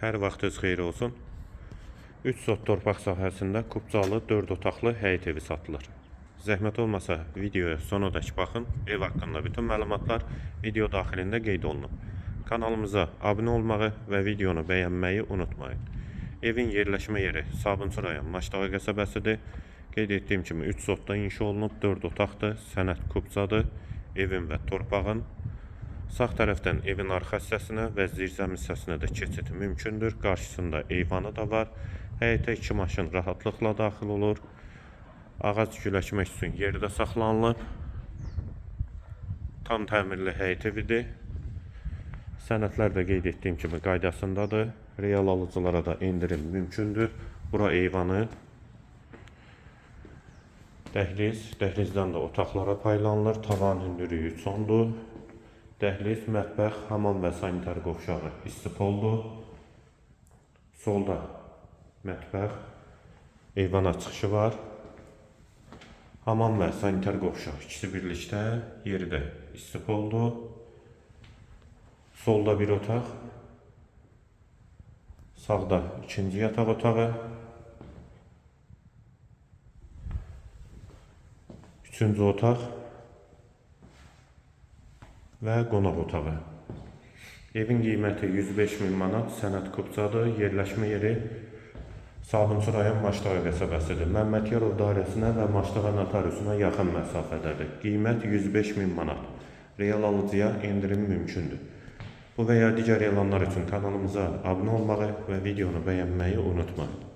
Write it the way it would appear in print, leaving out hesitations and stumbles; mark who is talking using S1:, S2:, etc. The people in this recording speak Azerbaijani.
S1: Hər vaxtınız xeyir olsun. 3 sot torpaq sahəsində Kubcalı 4 otaqlı həyət evi satılır. Zəhmət olmasa videoya sonadək baxın. Ev haqqında bütün məlumatlar video daxilində qeyd olunub. Kanalımıza abunə olmağı və videonu bəyənməyi unutmayın. Evin yerləşmə yeri Sabunçu rayon Maşdağa qəsəbəsidir. Qeyd etdiyim kimi 3 sotda inşa olunub, 4 otaqdır, sənəd Kubcadır. Evin və torpağın sağ tərəfdən evin arxa hissəsinə və zirzəmi hissəsinə də keçid mümkündür. Qarşısında eyvanı da var. Həyətə 2 maşın rahatlıqla daxil olur. Ağac güləşmək üçün yerdə saxlanılıb. Tam təmirli həyət evidir. Sənədlər də qeyd etdiyim kimi qaydasındadır. Real alıcılara da endirim mümkündür. Bura eyvanı. Dəhlizdən də otaqlara paylanılır. Tavan hündürlüyü sondur. Dəhliz, mətbəx, hamam və sanitar qovşağı istipoldur. Solda mətbəx, eyvana çıxışı var. Hamam və sanitar qovşağı ikisi birlikdə, yeri də istipoldur. Solda bir otaq, sağda ikinci yataq otağı, üçüncü otaq və qonaq otağı. Evin qiyməti 105 min manat, sənəd Kubcadır. Yerləşmə yeri Sabunçu rayon Maşdağa qəsəbəsidir. Məmmədiyarov dairəsinə və Maşdağa notariusuna yaxın məsafədədir. Qiymət 105 min manat. Real alıcıya endirim mümkündür. Bu və ya digər elanlar üçün kanalımıza abunə olmağı və videonu bəyənməyi unutmayın.